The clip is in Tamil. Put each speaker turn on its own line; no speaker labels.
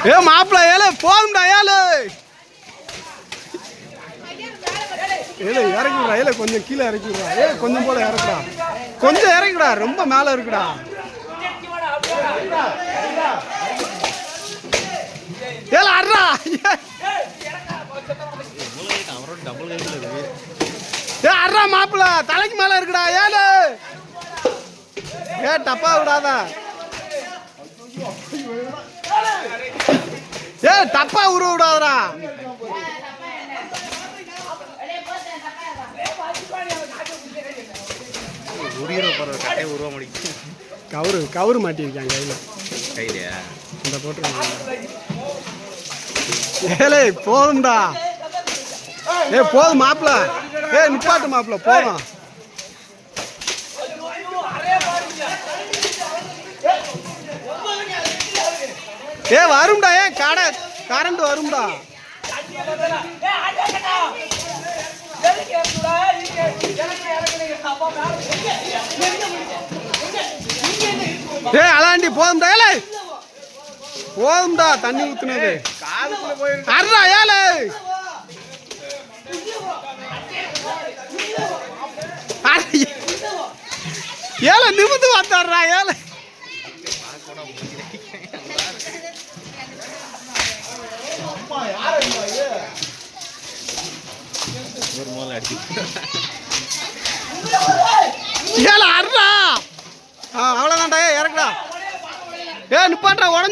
ஏ மாப்பிள்ள ஏழு போதும்டா ஏழு ஏழு இறக்கிவிடா ஏழு கொஞ்சம் கீழே இறக்கிவிடா ஏ கொஞ்சம் போல இறக்குடா கொஞ்சம் இறக்குடா ரொம்ப மேலே இருக்குடா ஏழு அட்ரா ஏ அட்ரா மாப்பிள்ள தலைக்கு மேலே இருக்குடா ஏழு ஏ டப்பா விடாதா ஏ டப்பா உருவ விடாதடா கவுரு மாட்டிருக்காங்க கையில இந்த போட்டு ஏலே போதும்டா ஏ போதும் மாப்பிள்ள ஏ நிப்பாட்டு மாப்பிள்ள போதும் ஏ வரும்டா ஏ கடை கரண்ட் வரும்டா ஏ அலாண்டி போதும்டா ஏலே போதும்டா தண்ணி ஊத்துனது அர்றா ஏலே ஏலே நிமிந்து வந்தாடுறா ஏலே ஏல அர்றா அவ்வளோதான்டா இறக்குடா ஏ நிப்பாட்டா உடம்பு